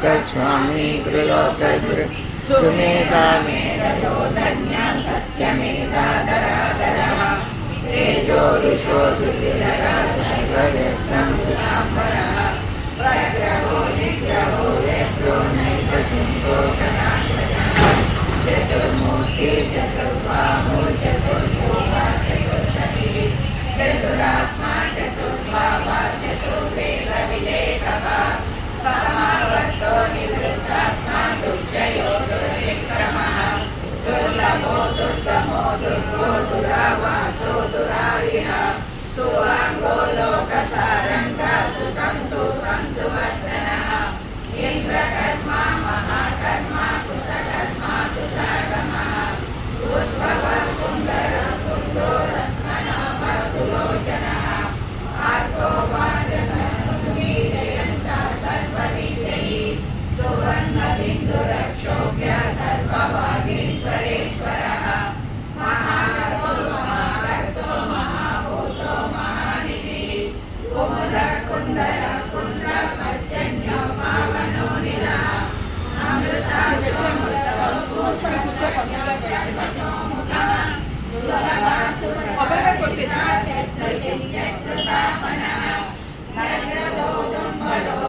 स्वामी त्रिलोकगुरु सुमेधा मेधयो धन्या सत्यमेधाधराधरः तेजो ऋषो सुधिधरः सर्वव्यस्तं सुताम्बरः प्रग्रहो निग्रहो व्यग्रो नैकशृङ्गो गणात्मजः चतुर्मूर्ति चतुर्बाहो चतुर्भुजा चतुर्दशी चतुरात्मा चतुर्भावा चतुर्वेदविलेखः समावर्तो निवृत्तात्मा दुर्जयो दुर्विक्रमः दुर्लभो दुर्गमो दुर्गो दुरावासो दुरारिः सुवाङ्गो लोकसारङ्गः सुतन्तु तन्तुवर्धनः इन्द्रकर्मा महाकर्मा कृतकर्मा कृतागमः उद्भवः सुन्दरः सुन्दो रत्ननाभः सुलोचनः आर्तो वाजसंस्कृति जयन्तः सर्वविजयी सुवर्णबिन्दुरक्षोभ्यः सर्वभागेश्वरेश्वरः महाकर्तो महाकर्तो महाभूतो महानिधिः कुमुदः कुन्दरः कुन्दः पर्जन्यो पावनो निलः अमृताशोऽमृतो सर्वतोमुखः सुलभः सुलभः